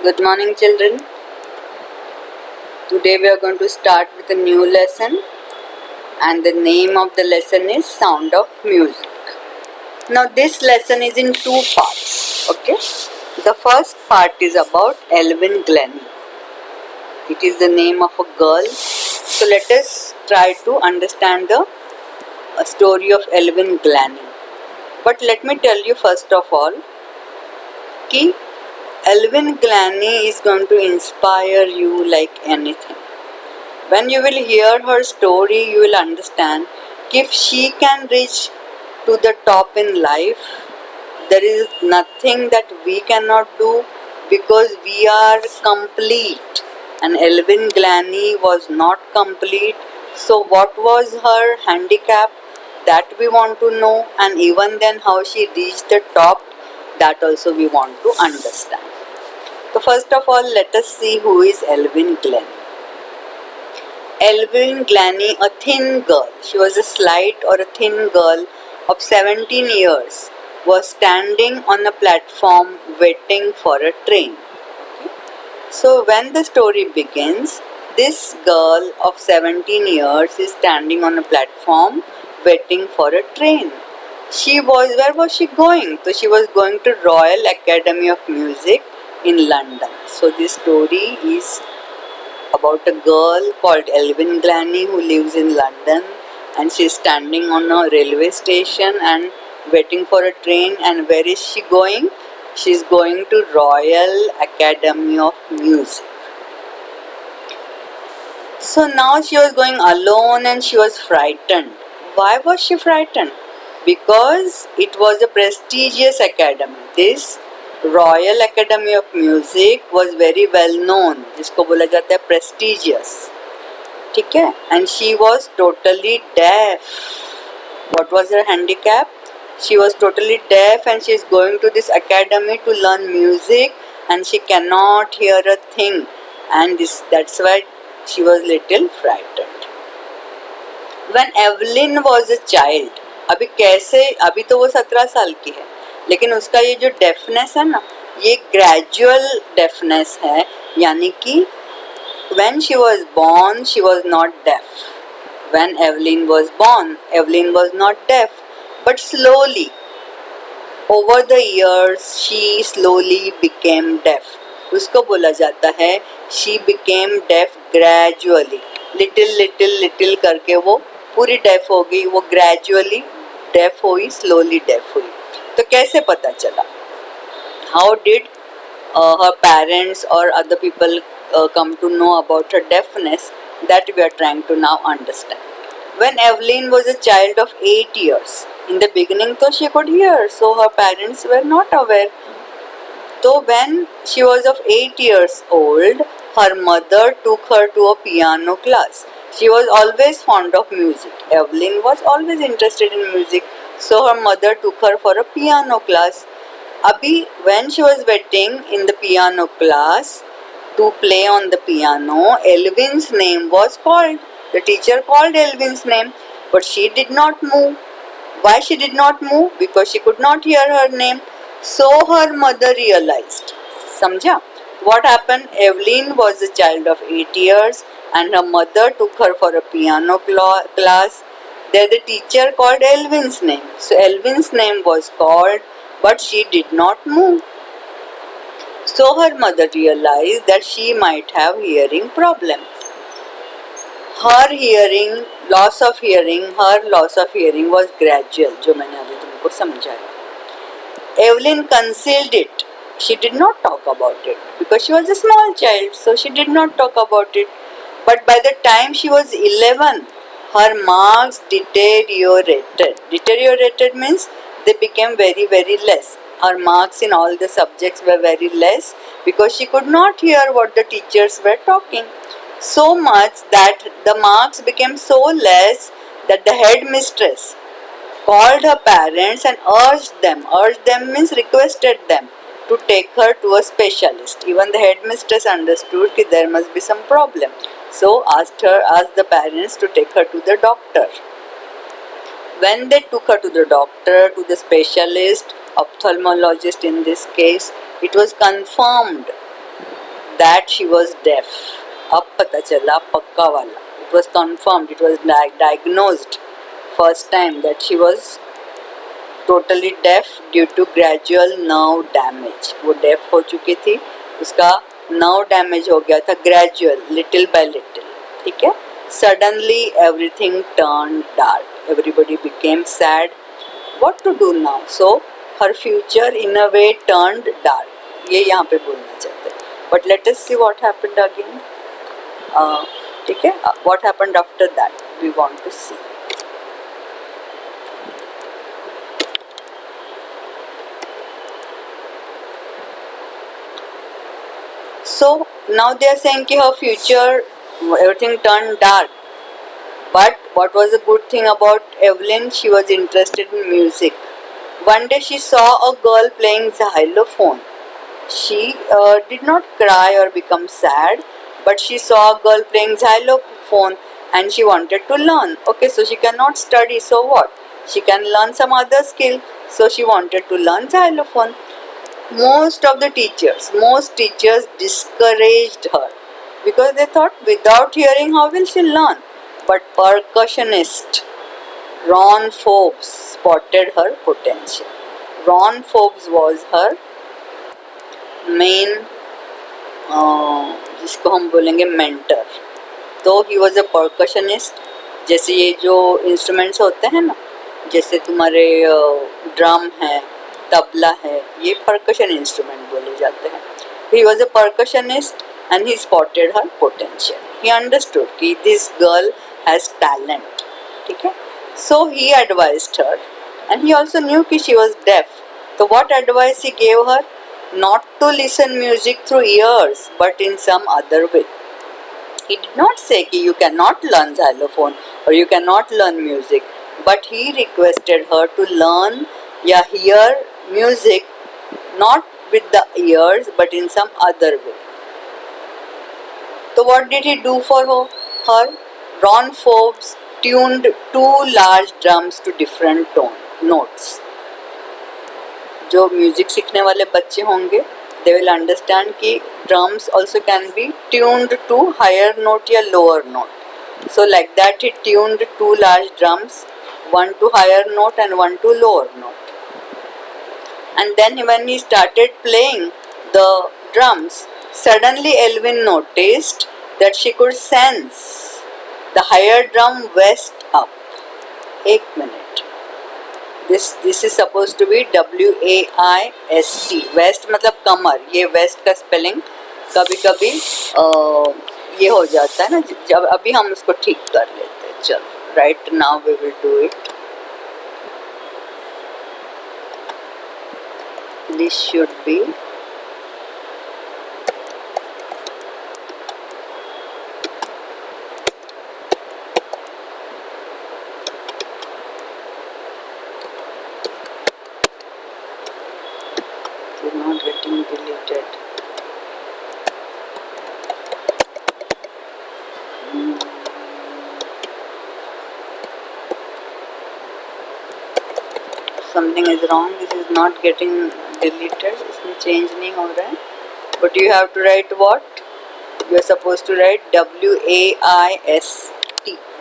Good morning, children. Today we are going to start with a new lesson, and the name of the lesson is Sound of Music. Now, this lesson is in two parts. Okay, the first part is about Evelyn Glennie. It is the name of a girl. So, let us try to understand the story of Evelyn Glennie. But let me tell you first of all, कि Evelyn Glennie is going to inspire you like anything. When you will hear her story, you will understand if she can reach to the top in life, there is nothing that we cannot do because we are complete. And Evelyn Glennie was not complete. So, what was her handicap? That we want to know, and even then, how she reached the top, that also we want to understand. So, first of all, let us see who is Evelyn Glennie. Evelyn Glennie, a thin girl, she was a slight or a thin girl of 17 years, was standing on a platform waiting for a train. So, when the story begins, this girl of 17 years is standing on a platform waiting for a train. Where was she going? So, she was going to Royal Academy of Music in London. So, this story is about a girl called Evelyn Glennie who lives in London, and she's standing on a railway station and waiting for a train. And where is she going? She's going to Royal Academy of Music. So now she was going alone and she was frightened. Why was she frightened? Because it was a prestigious academy. This Royal Academy of Music was very well known, जिसको बोला जाता है prestigious, ठीक है? And she was totally deaf. What was her handicap? She was totally deaf and she is going to this academy to learn music and she cannot hear a thing, and that's why she was little frightened. When Evelyn was a child, अभी तो वो 17 साल की है, लेकिन उसका ये जो डेफनेस है ना, ये ग्रेजुअल डेफनेस है, यानी कि when she was born, she was not deaf. When Evelyn was born, Evelyn was not deaf, but slowly, over the years, she slowly became deaf. उसको बोला जाता है she became deaf gradually. Little करके वो पूरी deaf हो गई, वो gradually deaf हुई, slowly deaf हुई. तो कैसे पता चला? How did her parents or other people come to know about her deafness? That we are trying to now understand. When Evelyn was a child of 8 years, in the beginning though she could hear, so her parents were not aware. So when she was of 8 years old, her mother took her to a piano class. She was always fond of music. Evelyn was always interested in music, so her mother took her for a piano class. Abhi, when she was waiting in the piano class to play on the piano, Evelyn's name was called. The teacher called Evelyn's name, but she did not move. Why she did not move? Because she could not hear her name. So her mother realized. Samjha? What happened? Evelyn was a child of 8 years and her mother took her for a piano class. There the teacher called Evelyn's name. So Evelyn's name was called, but she did not move. So her mother realized that she might have hearing problem. Her loss of hearing was gradual, जो मैंने अभी तुमको समझाया. Evelyn concealed it. She did not talk about it because she was a small child, so she did not talk about it. But by the time she was 11, her marks deteriorated. Deteriorated means they became very, very less. Her marks in all the subjects were very less because she could not hear what the teachers were talking. So much that the marks became so less that the headmistress called her parents and urged them means requested them to take her to a specialist. Even the headmistress understood that there must be some problem, so asked the parents to take her to the doctor. When they took her to the doctor, to the specialist, ophthalmologist in this case, it was confirmed that she was deaf. अब पता चला पक्का वाला. It was confirmed, it was diagnosed first time that she was totally deaf due to gradual nerve damage. वो deaf हो चुकी थी, उसका nerve damage हो गया था gradual, little by little. ठीक है? Suddenly everything turned dark. Everybody became sad. What to do now? So her future in a way turned dark. ये यहाँ पे बोलना चाहते हैं. But let us see what happened again. ठीक है? What happened after that? We want to see. So now they are saying कि her future, everything turned dark. But what was the good thing about Evelyn? She was interested in music. One day she saw a girl playing xylophone. She did not cry or become sad, but she saw a girl playing xylophone and she wanted to learn. Okay, so she cannot study, so what? She can learn some other skill. So she wanted to learn xylophone. Most teachers discouraged her because they thought without hearing how will she learn. But percussionist Ron Forbes spotted her potential. Ron Forbes was her main जिसको हम बोलेंगे mentor. तो he was a percussionist. जैसे ये जो instruments होते हैं ना, जैसे तुम्हारे ड्रम है, तबला है, ये परकशन इंस्ट्रूमेंट बोले जाते हैं. He was a percussionist and he spotted her potential. He understood कि this girl has talent. ठीक है? So he advised her and he also knew कि she was deaf. So what advice he gave her? Not to listen music through ears but in some other way. He did not say कि you cannot learn xylophone or you cannot learn music, but he requested her to learn या hear music not with the ears but in some other way. So what did he do for her? Ron Forbes tuned two large drums to different notes. जो music सीखने वाले बच्चे होंगे, they will understand कि drums also can be tuned to higher note या lower note. So like that he tuned two large drums, one to higher note and one to lower note. And then when he started playing the drums, suddenly Evelyn noticed that she could sense the higher drum west up. एक minute. This is supposed to be WAIST. West मतलब कमर. ये west का spelling कभी कभी ये हो जाता है ना, जब अभी हम उसको ठीक कर लेते हैं. चलो, right now we will do it. This should be not getting deleted. Something is wrong. This is not getting deleted. इसमें change नहीं हो रहा है. But you have to write what? You are supposed to write WAIST.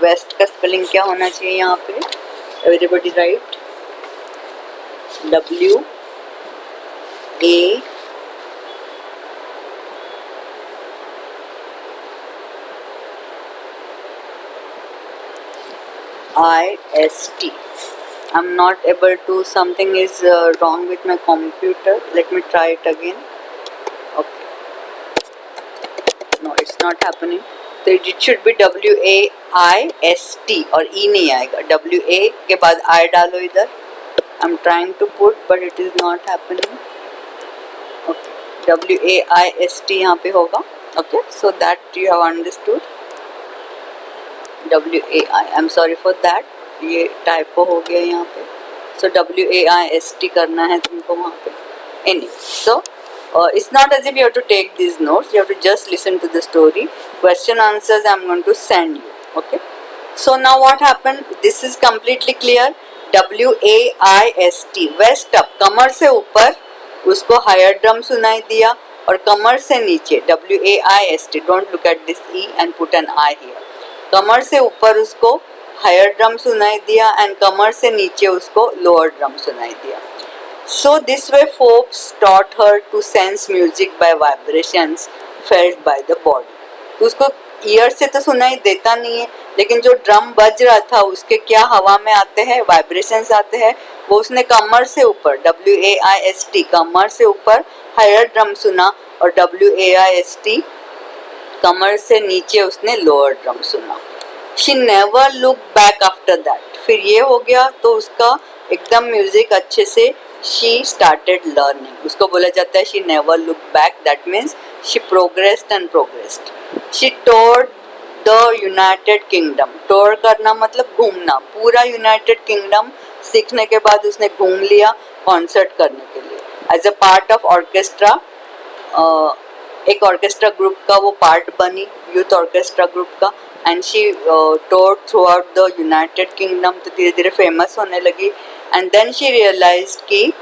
West का spelling क्या होना चाहिए यहाँ पे? Everybody write WAIST. I'm not able to, something is wrong with my computer. Let me try it again. Okay. No, it's not happening. So it should be WAIST और E नहीं आएगा. WA के बाद I डालो इधर. I'm trying to put but it is not happening. Okay. WAIST यहाँ पे होगा. Okay. So that you have understood. WAI. I'm sorry for that. ये टाइपो हो गया यहाँ पे. So WAIST करना है तुमको वहाँ पे. Anyway, so it's not as if you have to take these notes. You have to just listen to the story. Question answers I'm going to send you. Okay. So now what happened? This is completely clear. WAIST. West up. कमर से ऊपर उसको higher drum सुनाई दिया और कमर से नीचे, WAIST, don't look at this E and put an I here, कमर से ऊपर उसको हायर ड्रम सुनाई दिया एंड कमर से नीचे उसको लोअर ड्रम सुनाई दिया. So this way folks taught her to sense music by vibrations felt by the body. तो उसको ईयर से तो सुनाई देता नहीं है, लेकिन जो ड्रम बज रहा था उसके क्या हवा में आते हैं, वाइब्रेशंस आते हैं, वो उसने कमर से ऊपर, WAIST, कमर से ऊपर हायर ड्रम सुना और WAIST कमर से नीचे उसने लोअर ड्रम सुना. She never looked back after that. फिर ये हो गया तो उसका एकदम म्यूजिक अच्छे से she started learning. उसको बोला जाता है she never looked back. That means she progressed and progressed. She toured the United Kingdom. Tour करना मतलब घूमना. पूरा United Kingdom सीखने के बाद उसने घूम लिया कॉन्सर्ट करने के लिए. As a part of orchestra, एक ऑर्केस्ट्रा ग्रुप का वो पार्ट बनी, यूथ ऑर्केस्ट्रा ग्रुप का, and she tour throughout the United Kingdom. तो धीरे धीरे फेमस होने लगी एंड देन शी रियलाइज्ड कि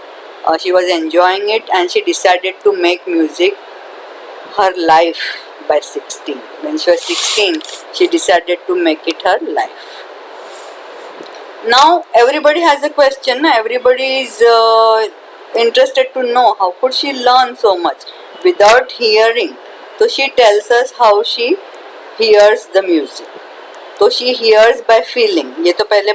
she was enjoying it and she decided to make music her life by 16. When she was 16, she decided to make it her life. Now everybody has a question. Everybody is interested to know how could she learn so much without hearing. So she tells us how she hears the music. तो she hears by feeling. ये तो पहले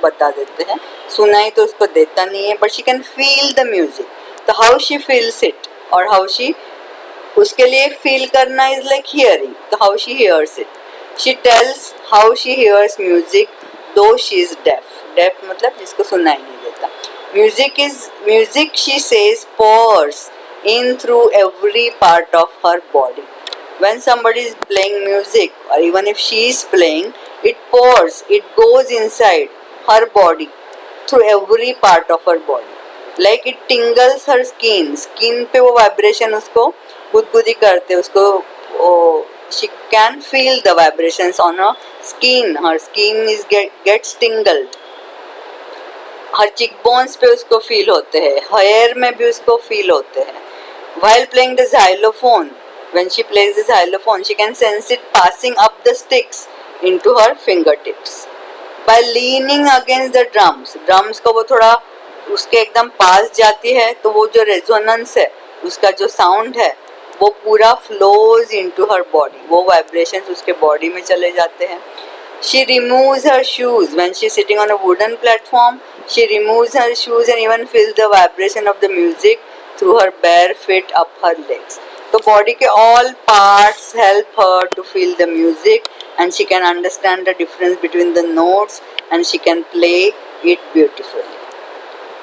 बता देते हैं. सुनाई तो उसको देता नहीं है, but she can feel the music. तो how she feels it और how she, उसके लिए फील करना इज लाइक हियरिंग. तो how she hears it, she tells how she hears music though she is deaf. Deaf मतलब जिसको सुनाई नहीं देता. Music she says pours in through every part of her body. When somebody is playing music or even if she is playing, it pours, it goes inside her body through every part of her body. Like it tingles her skin. Skin पे वो vibration उसको गुदगुदी करते, उसको she can feel the vibrations on her skin. Her skin is gets tingled. her cheekbones पे उसको feel होते हैं, hair में भी उसको फील होते हैं. While playing the xylophone, when she plays the xylophone, she can sense it passing up the sticks into her fingertips. By leaning against the drums को वो थोड़ा उसके एकदम पास जाती है, तो वो जो रेजोनेंस है, उसका जो साउंड है, वो पूरा फ्लोज इनटू हर बॉडी. वो वाइब्रेशंस उसके बॉडी में चले जाते हैं. She removes her shoes when she is sitting on a wooden platform. She removes her shoes and even feels the vibration of the music through her bare feet up her legs. तो body के all parts help her to feel the music and she can understand the difference between the notes and she can play it beautifully.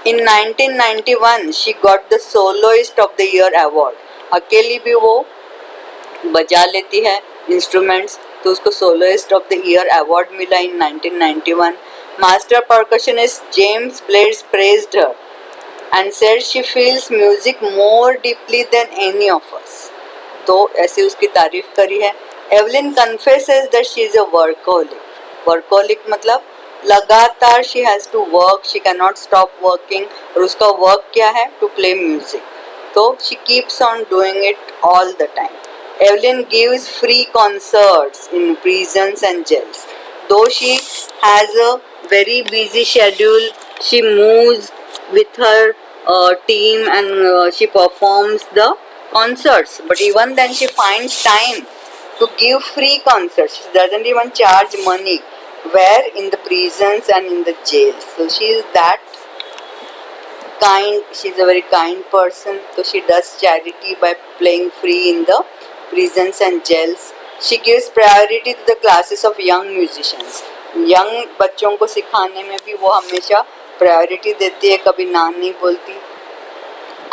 In 1991, she got the Soloist of the Year award. अकेली भी वो बजा लेती है instruments, तो उसको soloist of the year award मिला इन 1991. Master percussionist James blades praised her and said she feels music more deeply than any of us. तो ऐसे उसकी तारीफ करी है. Evelyn confesses that she is a workaholic. Workaholic मतलब लगातार she has to work, she cannot stop working. और उसका वर्क क्या है? To play music. So she keeps on doing it all the time. Evelyn gives free concerts in prisons and jails. Though she has a very busy schedule, she moves with her team and she performs the concerts. But even then she finds time to give free concerts. She doesn't even charge money. Where? In the prisons and in the jails. So she is that kind, she's a very kind person. So she does charity by playing free in the prisons and jails. She gives priority to the classes of young musicians. Young बच्चों को सिखाने में भी वो हमेशा priority देती है, कभी ना नहीं बोलती.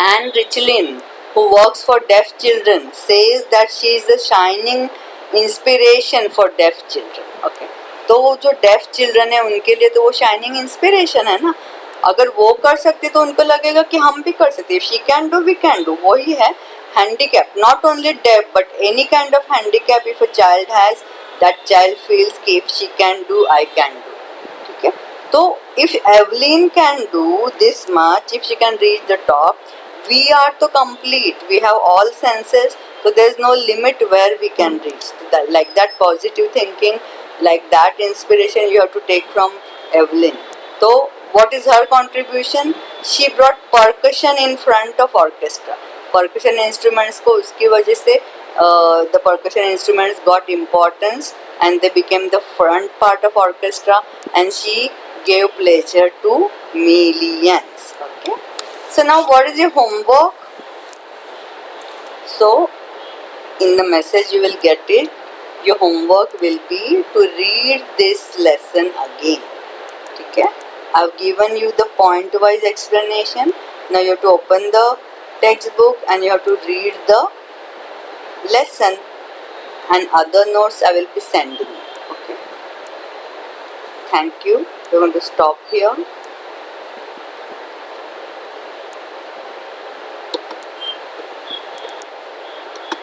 Anne Richlin, who works for deaf children, says that she is a shining inspiration for deaf children. Okay, तो वो जो deaf children है उनके लिए तो वो shining inspiration है ना. अगर वो कर सकते तो उनको लगेगा कि हम भी कर सकते. If she can do, we can do. वही है handicap. Not only deaf, but any kind of handicap if a child has, that child feels कि if she can do, I can do. ठीक है. तो if Evelyn can do this much, if she can reach the top, We are to complete. We have all senses, so there is no limit where we can reach. Like that positive thinking, like that inspiration you have to take from Evelyn. So, what is her contribution? She brought percussion in front of orchestra. Percussion instruments को उसकी वजह से the percussion instruments got importance and they became the front part of orchestra, and she gave pleasure to millions. Okay. So now what is your homework? So in the message you will get it. Your homework will be to read this lesson again. Okay? I have given you the point wise explanation. Now you have to open the textbook and you have to read the lesson, and other notes I will be sending. Okay. Thank you. We are going to stop here.